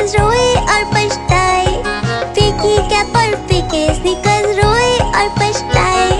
Sneakers रोए और पछताए, फेंकी कैप और फेंके स्नीकर्स रोए और पछताए।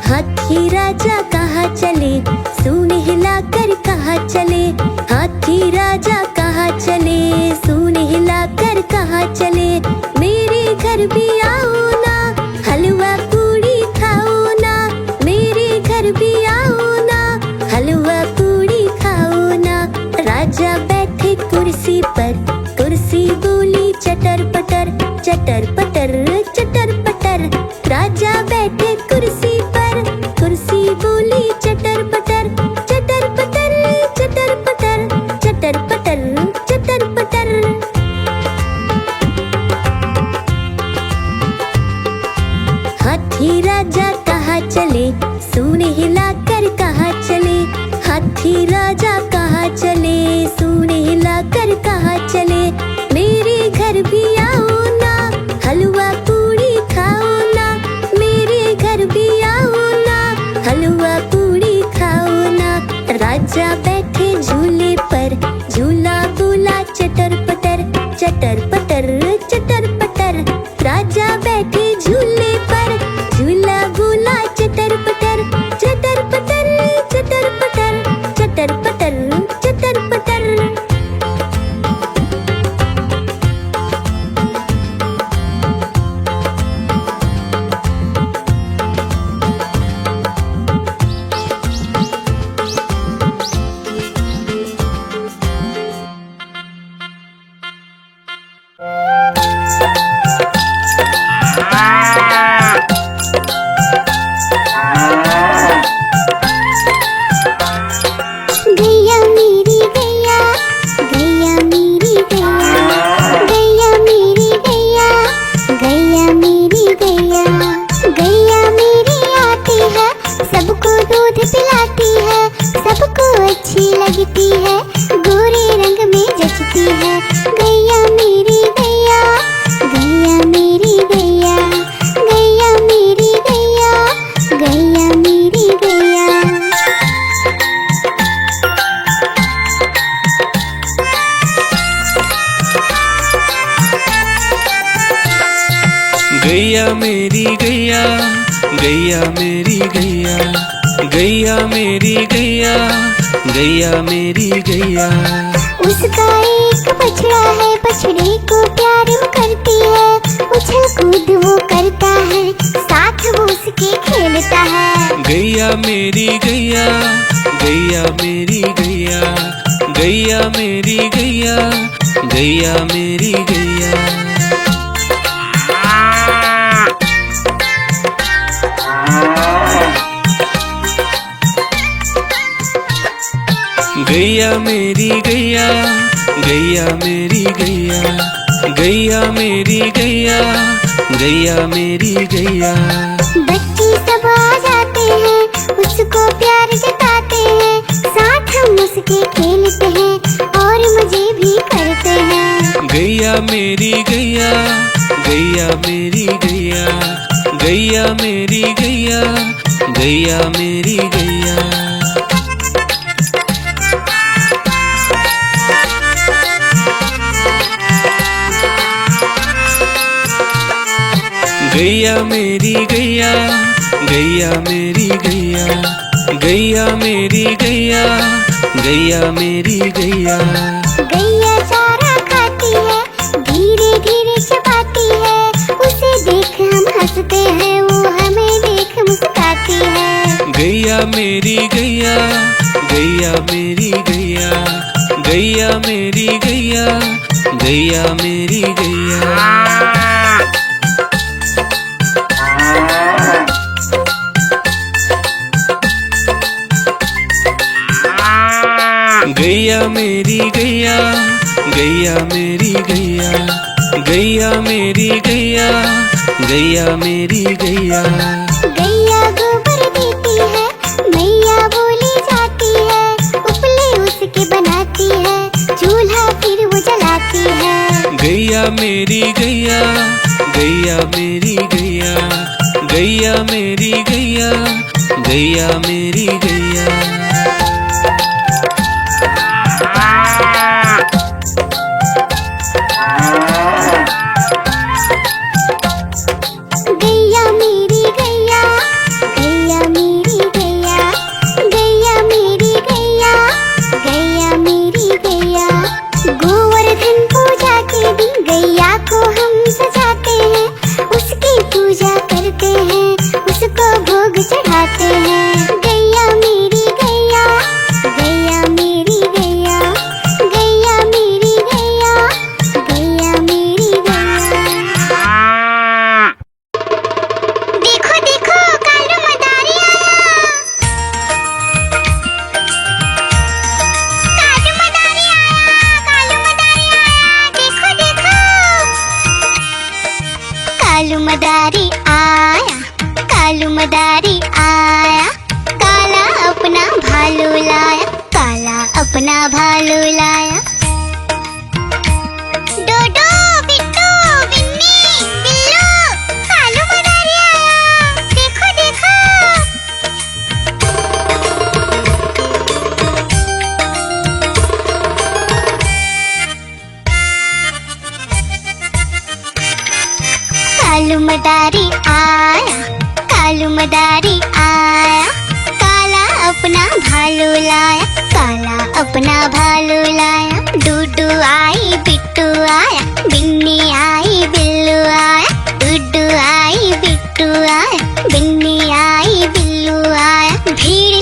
हाथी राजा कहाँ चले, सूंड हिलाकर कहाँ चले। हाथी राजा कहाँ चले, सूंड हिलाकर कहाँ चले। मेरे घर भी आओ ना, हलवा पूड़ी खाओ ना। मेरे घर भी आओ ना, हलवा पूड़ी खाओ ना। राजा बैठे कुर्सी पर, कुर्सी बोली चटर पटर, चटर पटर चटर पटर। राजा बैठे कुर्सी पर, कुर्सी बोली चटर पटर, चटर पटर चटर पटर, चटर पटर चटर पटर। हाथी राजा कहाँ चले, सूंड हिलाकर कहाँ चले। हाथी राजा कहाँ चले, सूंड हिलाकर कहाँ चले। मेरे घर भी आओ ना, हलवा पूड़ी खाओ ना। मेरे घर भी आओ ना, हलवा पूड़ी खाओ ना। राजा बैठे झूले पर, झूला बोला चटर पटर, चटर पटर चटर पटर। राजा बैठे झूले पर, झूला बोला चटर पटर, चटर पटर चटर पटर, चटर पटर चटर पटर। गैया मेरी गैया, गैया मेरी गैया, गैया मेरी गैया, गैया मेरी गैया। उसका एक बछड़ा है, बछड़े को प्यार वो करती है, उछल कूद वो करता है, साथ साथ वो उसके खेलता है। गैया मेरी गैया, गैया मेरी गैया, गैया मेरी गैया, गैया मेरी गैया। गैया मेरी गैया, गैया मेरी गैया, गैया मेरी गैया, गैया मेरी गैया। बच्चे सब आ जाते हैं, उसको प्यार जताते हैं, साथ हम उसके खेलते हैं और मजे भी करते हैं। गैया मेरी गैया, गैया मेरी गैया, गैया मेरी गैया, गैया मेरी गैया। गैया मेरी गैया, गैया मेरी गैया, गैया मेरी गैया, गैया मेरी गैया। गैया चारा खाती है, धीरे धीरे चबाती है, उसे देख हम हंसते हैं, वो हमें देख मुस्कुराती है। गैया मेरी गैया, गैया मेरी गैया, गैया मेरी गैया, गैया मेरी गैया। गैया मेरी गैया, गैया मेरी गैया, गैया मेरी गैया, गैया मेरी गैया। गैया गोबर देती है, मैया बोली जाती है, उपले उसके बनाती है, चूल्हा फिर वो जलाती है। गैया मेरी गैया, गैया मेरी गैया, गैया मेरी गैया, गैया मेरी गैया। गैया मेरी गैया, गैया मेरी गैया, गैया मेरी गैया, गैया मेरी गैया। गोवर्धन पूजा के दिन गैया को हम सजाते हैं, उसकी पूजा करते हैं, उसको भोग चढ़ाते हैं। गैया मेरी गैया, गैया मेरी गैया, गैया मेरी गैया, गैया मेरी गैया। देखो देखो कालू मदारी आया, कालू मदारी आया, कालू मदारी आया, देखो देखो। कालू मदारी आया, कालू मदारी आया, काला अपना भालू लाया, काला अपना भालू लाया। डोडो बिट्टू बिन्नी बिल्लू, कालू मदारी आया, देखो देखो। कालू मदारी आया, कालू मदारी आया, काला अपना भालू लाया, काला अपना भालू लाया। डूडू आई बिट्टू आया, बिन्नी आई बिल्लू आया, डूडू आई बिट्टू आया, बिन्नी आई बिल्लू आया। भीड़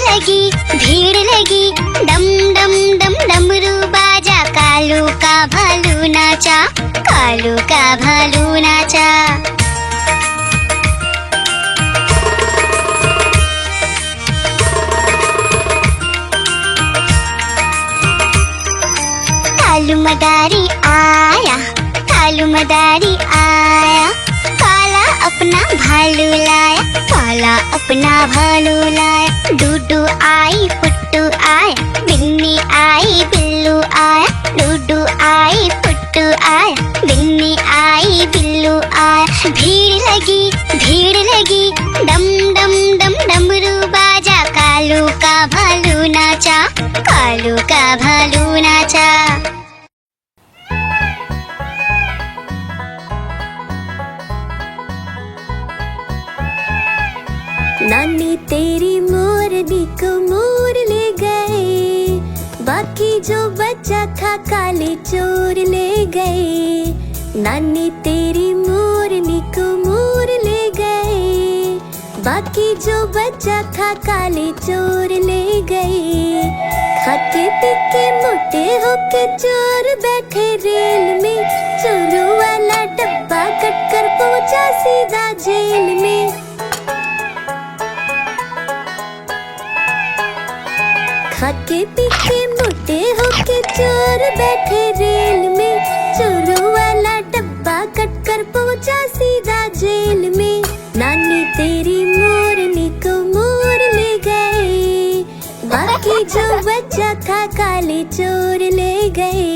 लगी, डम डम डम डमरू बाजा, कालू का भालू नाचा, कालू का भालू नाचा। कालू मदारी आया, कालू मदारी आया, काला अपना भालू लाया, काला अपना भालू लाया। डूडू आई पुट्टू आया, बिन्नी आई बिल्लू आया, डूडू आई पुट्टू आया, बिन्नी आई बिल्लू आया। भीड़ लगी, डम डम डम डमरू बाजा, कालू का भालू नाचा, कालू का भालू नाचा। नानी तेरी मोरनी को मोर ले गए, बाकी जो बचा था काले चोर ले गए। नानी तेरी मोरनी को मोर ले गए, बाकी जो बचा था काले चोर ले गए। खाके पी के मोटे होके चोर बैठे रेल में, चोरों वाला डब्बा कट कर पहुंचा सीधा जेल में। खाके पी के मोटे होके चोर बैठे रेल में, चोरों वाला डब्बा कट कर पहुंचा सीधा जेल में। नानी तेरी मोरनी को मोर ले गए, बाकी जो बचा था काले चोर ले गए।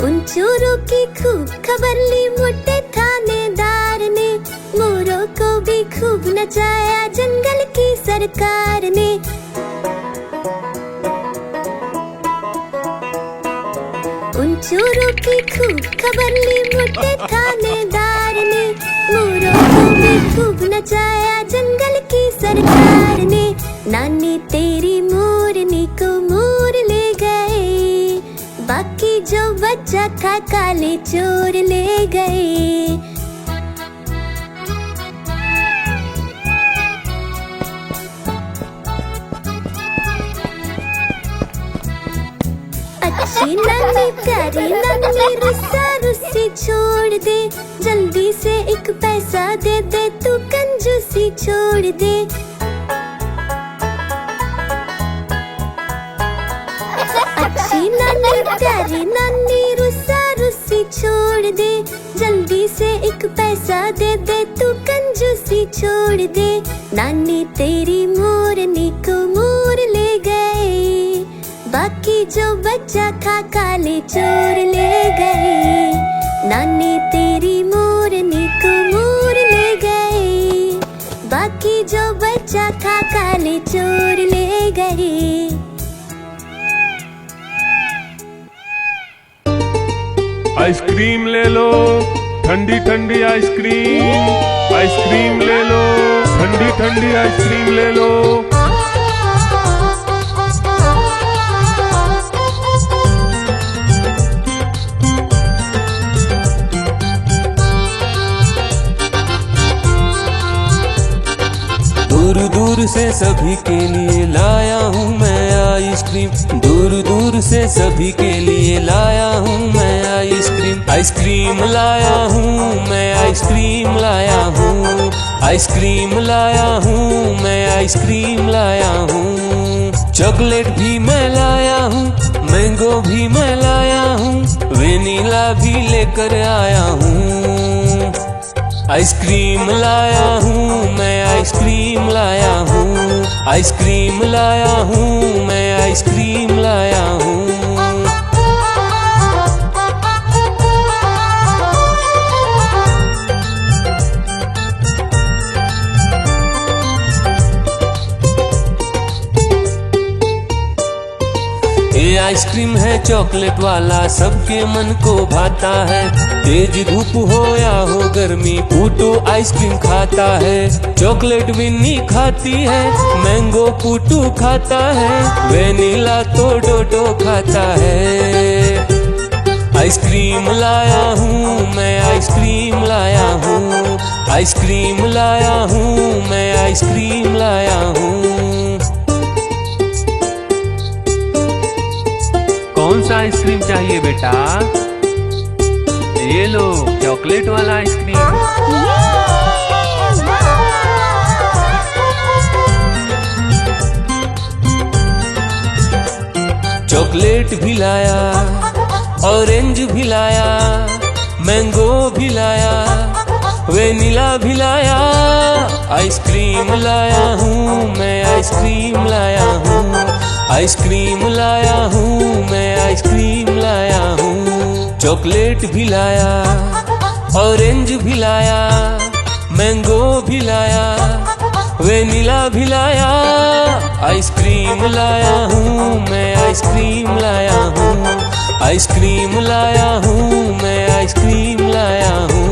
उन चोरों की खूब खबर ली मोटे थानेदार ने, मोरों को भी खूब नचाया जंगल की सरकार ने। उन चोरों की खूब खबर ली मोटे थानेदार ने, मोरों को भी खूब नचाया जंगल की सरकार ने। नानी तेरी मोरनी को मोर ले गए, बाकी जो बचा था काले चोर ले गए। अच्छी नानी प्यारी नानी रुस्सा रुस्सी छोड़ दे, जल्दी से एक पैसा दे दे तू कंजूसी छोड़ दे। अच्छी नानी प्यारी नानी रुस्सा रुस्सी छोड़ दे, जल्दी से एक पैसा दे दे तू कंजूसी छोड़ दे। नानी तेरी मोरनी को मोर ले गए, बाकी जो बचा था काले चोर ले गए। नानी तेरी मोरनी को मोर ले गए, बाकी जो बचा था काले चोर ले गए। आइसक्रीम ले लो, ठंडी ठंडी आइसक्रीम। आइसक्रीम ले लो, ठंडी ठंडी आइसक्रीम ले लो। दूर दूर से सभी के लिए लाया हूँ मैं आइसक्रीम, दूर दूर से सभी के लिए लाया हूँ मैं आइसक्रीम। आइसक्रीम लाया हूँ मैं, आइसक्रीम लाया हूँ, आइसक्रीम लाया हूँ मैं, आइसक्रीम लाया हूँ। चॉकलेट भी मैं लाया हूँ, मैंगो भी मैं लाया हूँ, वेनिला भी लेकर आया हूँ। आइसक्रीम लाया हूँ मैं, आइसक्रीम लाया हूँ, आइसक्रीम लाया हूँ मैं, आइसक्रीम लाया हूँ। ये आइसक्रीम है चॉकलेट वाला, सबके मन को भाता है। तेज धूप हो या हो गर्मी, पूटू आइसक्रीम खाता है। चॉकलेट विन्नी खाती है, मैंगो पूटू खाता है, वेनिला तो डोडो खाता है। आइसक्रीम लाया हूँ मैं, आइसक्रीम लाया हूँ, आइसक्रीम लाया हूँ मैं, आइसक्रीम लाया हूँ। कौन सा आइसक्रीम चाहिए बेटा? ये लो चॉकलेट वाला आइसक्रीम। चॉकलेट भी लाया, ऑरेंज भी लाया, मैंगो भी लाया, वेनिला भी लाया। आइसक्रीम लाया हूँ मैं, आइसक्रीम लाया हूँ, आइसक्रीम लाया हूँ मैं, आइसक्रीम लाया हूँ। चॉकलेट भी लाया, ऑरेंज भी लाया, मैंगो भी लाया, वेनिला भी लाया। आइसक्रीम लाया हूँ मैं, आइसक्रीम लाया हूँ, आइसक्रीम लाया हूँ मैं, आइसक्रीम लाया हूँ।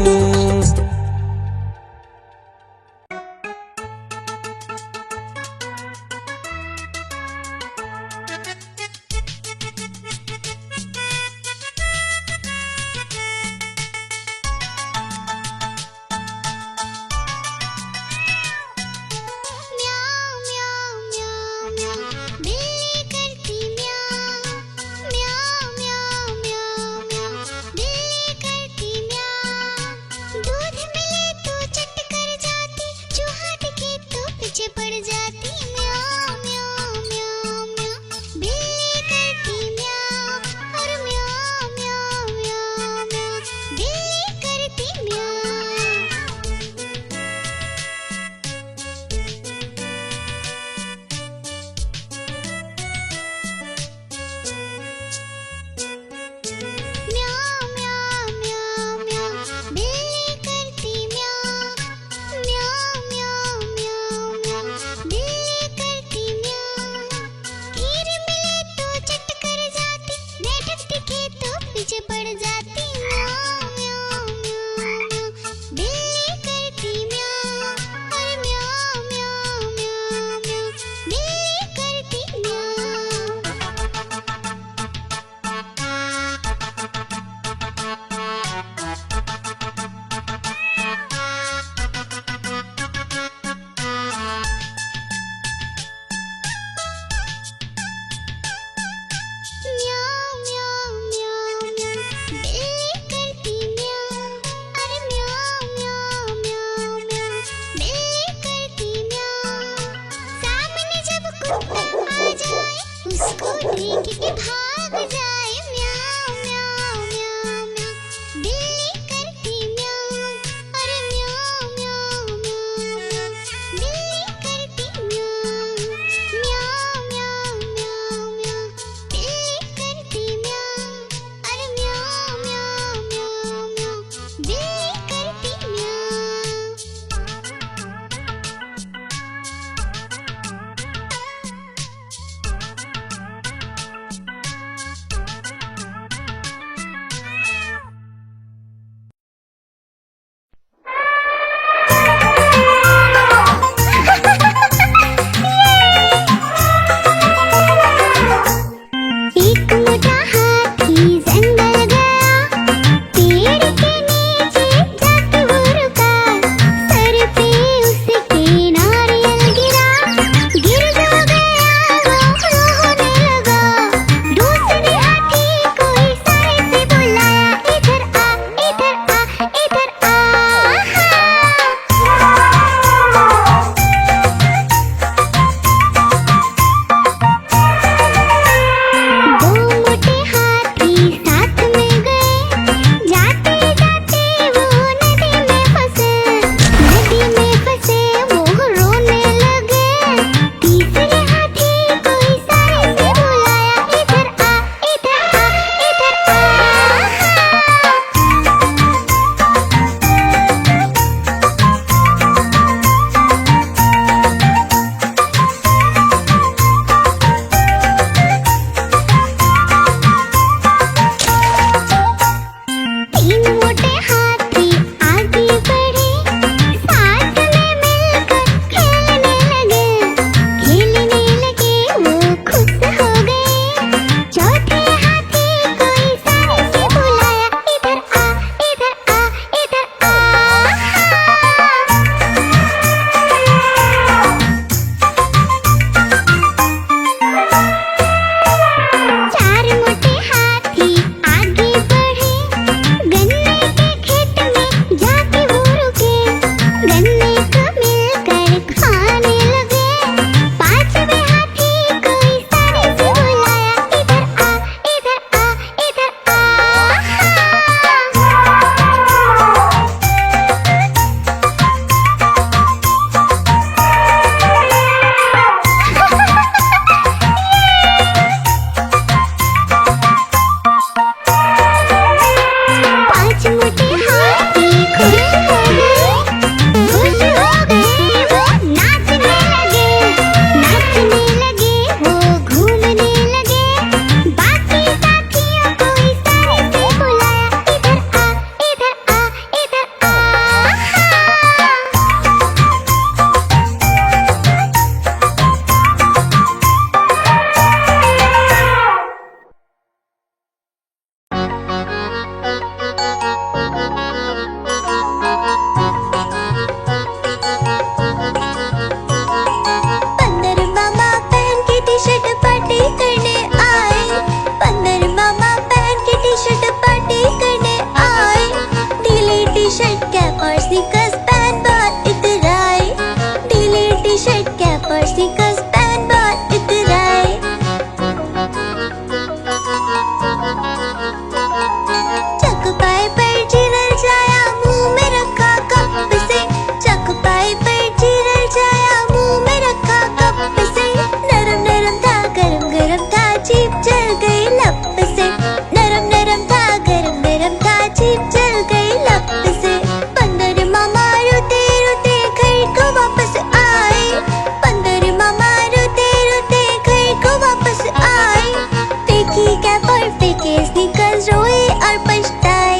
फेंके स्नीकर्स रोए और पछताए,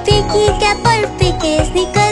फेंकी कैप और फेंके स्नीकर्स